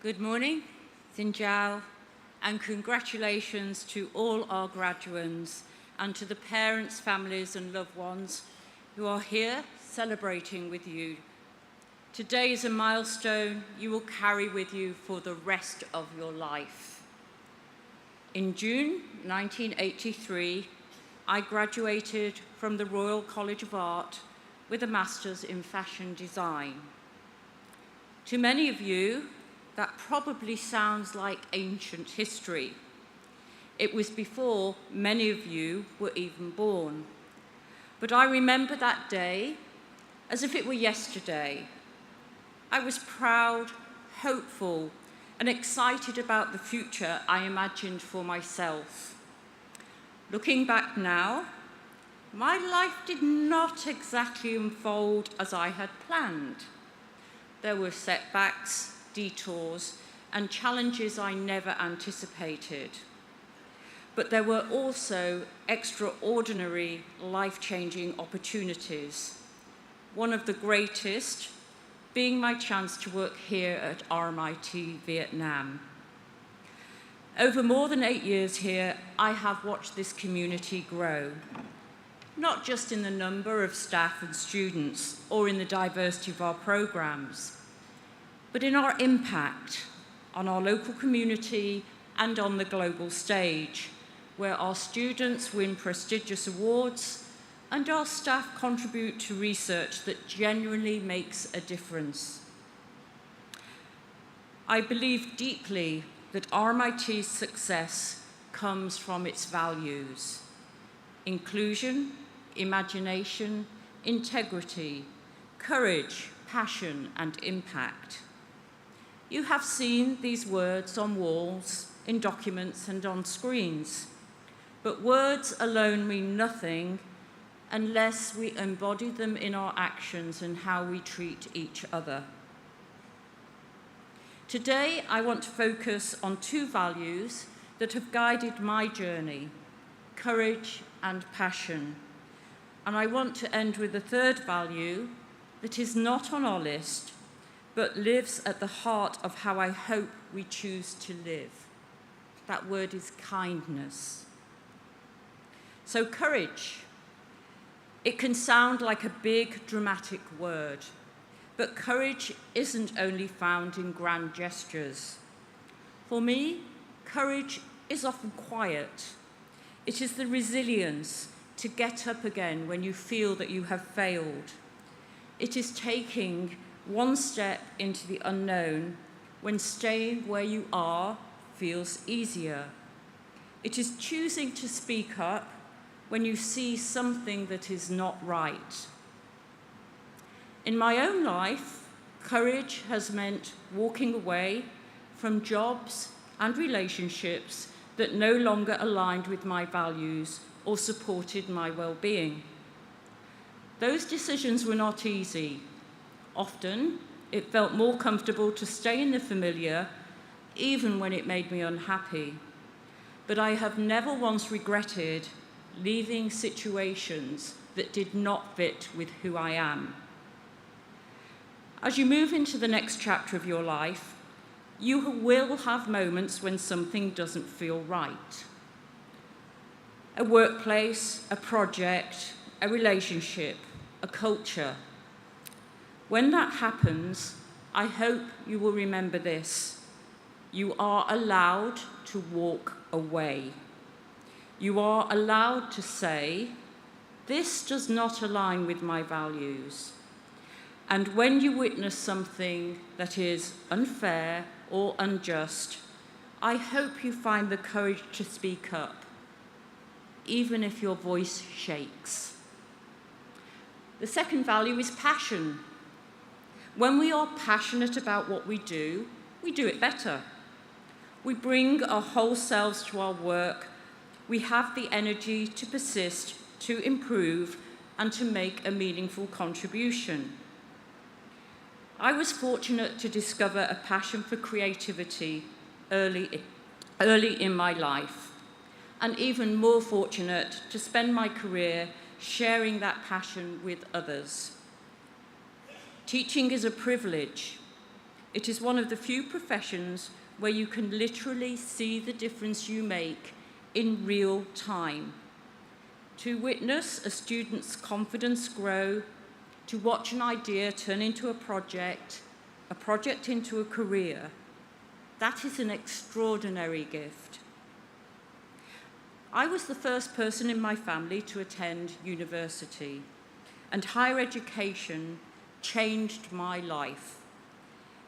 Good morning, Xin Chào, and congratulations to all our graduates and to the parents, families and loved ones who are here celebrating with you. Today is a milestone you will carry with you for the rest of your life. In June 1983, I graduated from the Royal College of Art with a Master's in Fashion Design. To many of you, that probably sounds like ancient history. It was before many of you were even born. But I remember that day as if it were yesterday. I was proud, hopeful, and excited about the future I imagined for myself. Looking back now, my life did not exactly unfold as I had planned. There were setbacks, detours, and challenges I never anticipated. But there were also extraordinary, life-changing opportunities. One of the greatest being my chance to work here at RMIT Vietnam. Over more than 8 years here, I have watched this community grow, not just in the number of staff and students or in the diversity of our programs, but in our impact on our local community and on the global stage, where our students win prestigious awards and our staff contribute to research that genuinely makes a difference. I believe deeply that RMIT's success comes from its values: inclusion, imagination, integrity, courage, passion, and impact. You have seen these words on walls, in documents, and on screens. But words alone mean nothing unless we embody them in our actions and how we treat each other. Today, I want to focus on two values that have guided my journey: courage and passion. And I want to end with a third value that is not on our list, but lives at the heart of how I hope we choose to live. That word is kindness. So courage. It can sound like a big, dramatic word, but courage isn't only found in grand gestures. For me, courage is often quiet. It is the resilience to get up again when you feel that you have failed. It is taking one step into the unknown when staying where you are feels easier. It is choosing to speak up when you see something that is not right. In my own life, courage has meant walking away from jobs and relationships that no longer aligned with my values or supported my well-being. Those decisions were not easy. Often, it felt more comfortable to stay in the familiar, even when it made me unhappy. But I have never once regretted leaving situations that did not fit with who I am. As you move into the next chapter of your life, you will have moments when something doesn't feel right. A workplace, a project, a relationship, a culture. When that happens, I hope you will remember this: you are allowed to walk away. You are allowed to say, this does not align with my values. And when you witness something that is unfair or unjust, I hope you find the courage to speak up, even if your voice shakes. The second value is passion. When we are passionate about what we do it better. We bring our whole selves to our work. We have the energy to persist, to improve, and to make a meaningful contribution. I was fortunate to discover a passion for creativity early in my life, and even more fortunate to spend my career sharing that passion with others. Teaching is a privilege, It is one of the few professions where you can literally see the difference you make in real time. To witness a student's confidence grow, to watch an idea turn into a project into a career, that is an extraordinary gift. I was the first person in my family to attend university, and higher education changed my life.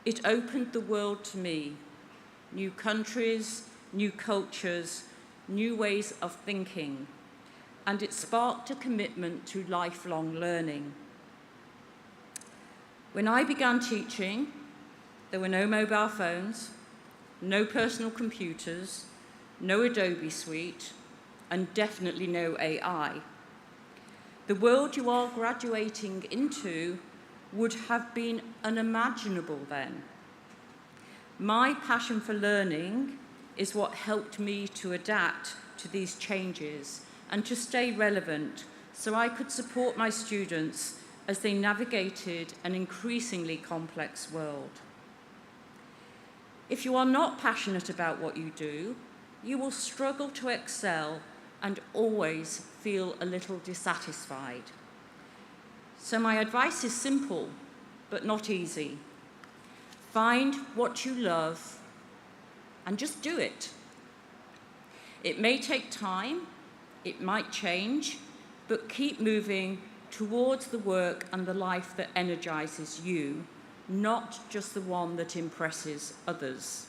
It opened the world to me, new countries, new cultures, new ways of thinking, and it sparked a commitment to lifelong learning. When I began teaching, there were no mobile phones, no personal computers, no Adobe Suite, and definitely no AI. The world you are graduating into would have been unimaginable then. My passion for learning is what helped me to adapt to these changes and to stay relevant so I could support my students as they navigated an increasingly complex world. If you are not passionate about what you do, you will struggle to excel and always feel a little dissatisfied. So my advice is simple, but not easy. Find what you love and just do it. It may take time, it might change, but keep moving towards the work and the life that energizes you, not just the one that impresses others.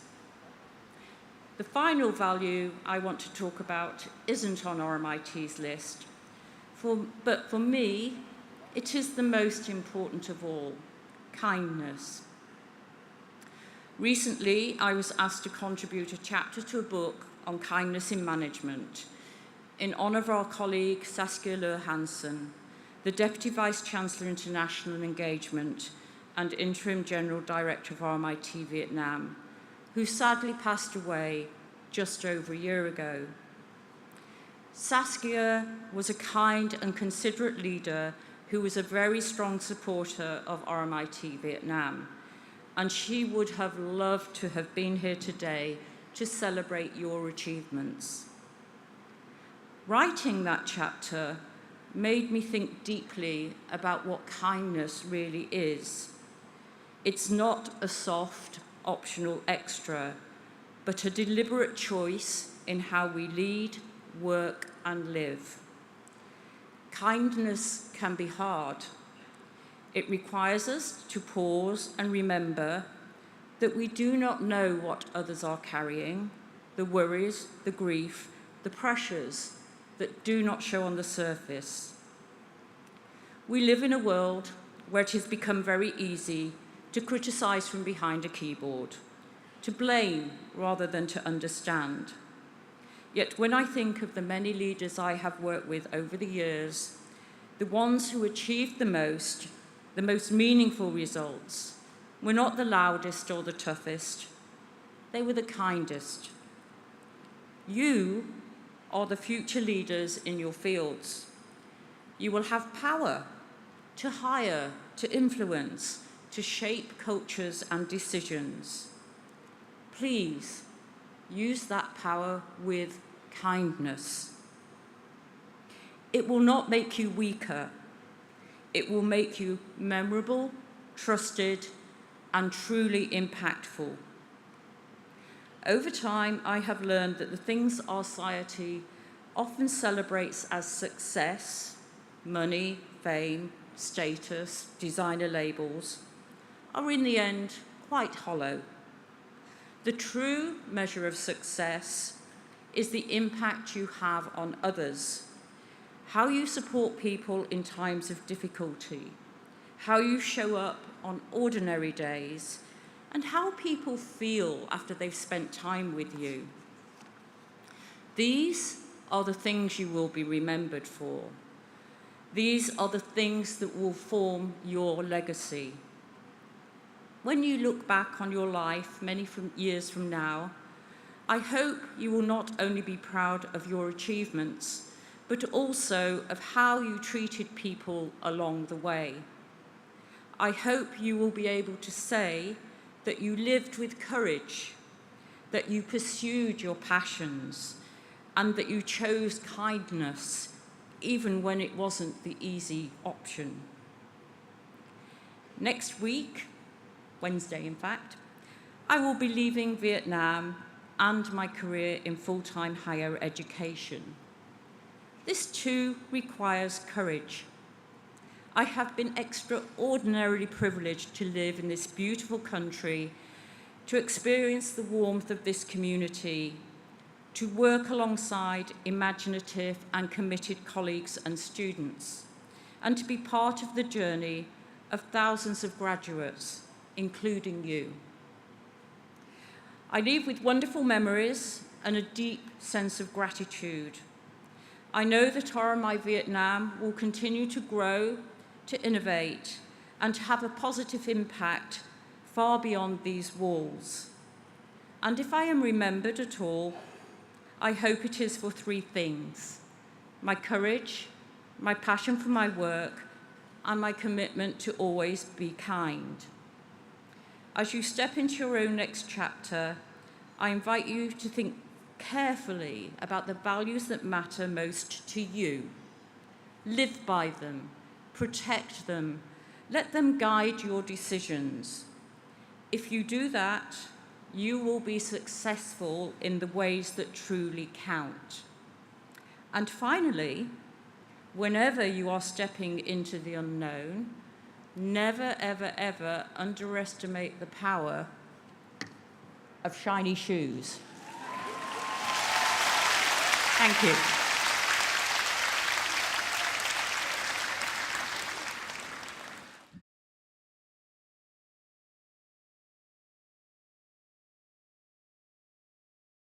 The final value I want to talk about isn't on RMIT's list, but for me, it is the most important of all: kindness. Recently, I was asked to contribute a chapter to a book on kindness in management in honour of our colleague Saskia Hansen, the Deputy Vice-Chancellor International Engagement and Interim General Director of RMIT Vietnam, who sadly passed away just over a year ago. Saskia was a kind and considerate leader who was a very strong supporter of RMIT Vietnam, and she would have loved to have been here today to celebrate your achievements. Writing that chapter made me think deeply about what kindness really is. It's not a soft, optional extra, but a deliberate choice in how we lead, work, and live. Kindness can be hard. It requires us to pause and remember that we do not know what others are carrying, the worries, the grief, the pressures that do not show on the surface. We live in a world where it has become very easy to criticize from behind a keyboard, to blame rather than to understand. Yet when I think of the many leaders I have worked with over the years, the ones who achieved the most meaningful results, were not the loudest or the toughest. They were the kindest. You are the future leaders in your fields. You will have power to hire, to influence, to shape cultures and decisions. Please use that power with kindness. It will not make you weaker. It will make you memorable, trusted, and truly impactful. Over time, I have learned that the things our society often celebrates as success, money, fame, status, designer labels, are in the end quite hollow. The true measure of success is the impact you have on others, how you support people in times of difficulty, how you show up on ordinary days, and how people feel after they've spent time with you. These are the things you will be remembered for. These are the things that will form your legacy. When you look back on your life many years from now, I hope you will not only be proud of your achievements, but also of how you treated people along the way. I hope you will be able to say that you lived with courage, that you pursued your passions, and that you chose kindness even when it wasn't the easy option. Next week, Wednesday in fact, I will be leaving Vietnam and my career in full-time higher education. This too requires courage. I have been extraordinarily privileged to live in this beautiful country, to experience the warmth of this community, to work alongside imaginative and committed colleagues and students, and to be part of the journey of thousands of graduates, including you. I leave with wonderful memories and a deep sense of gratitude. I know that RMIT Vietnam will continue to grow, to innovate, and to have a positive impact far beyond these walls. And if I am remembered at all, I hope it is for three things: my courage, my passion for my work, and my commitment to always be kind. As you step into your own next chapter, I invite you to think carefully about the values that matter most to you. Live by them, protect them, let them guide your decisions. If you do that, you will be successful in the ways that truly count. And finally, whenever you are stepping into the unknown, never, ever, ever underestimate the power of shiny shoes. Thank you.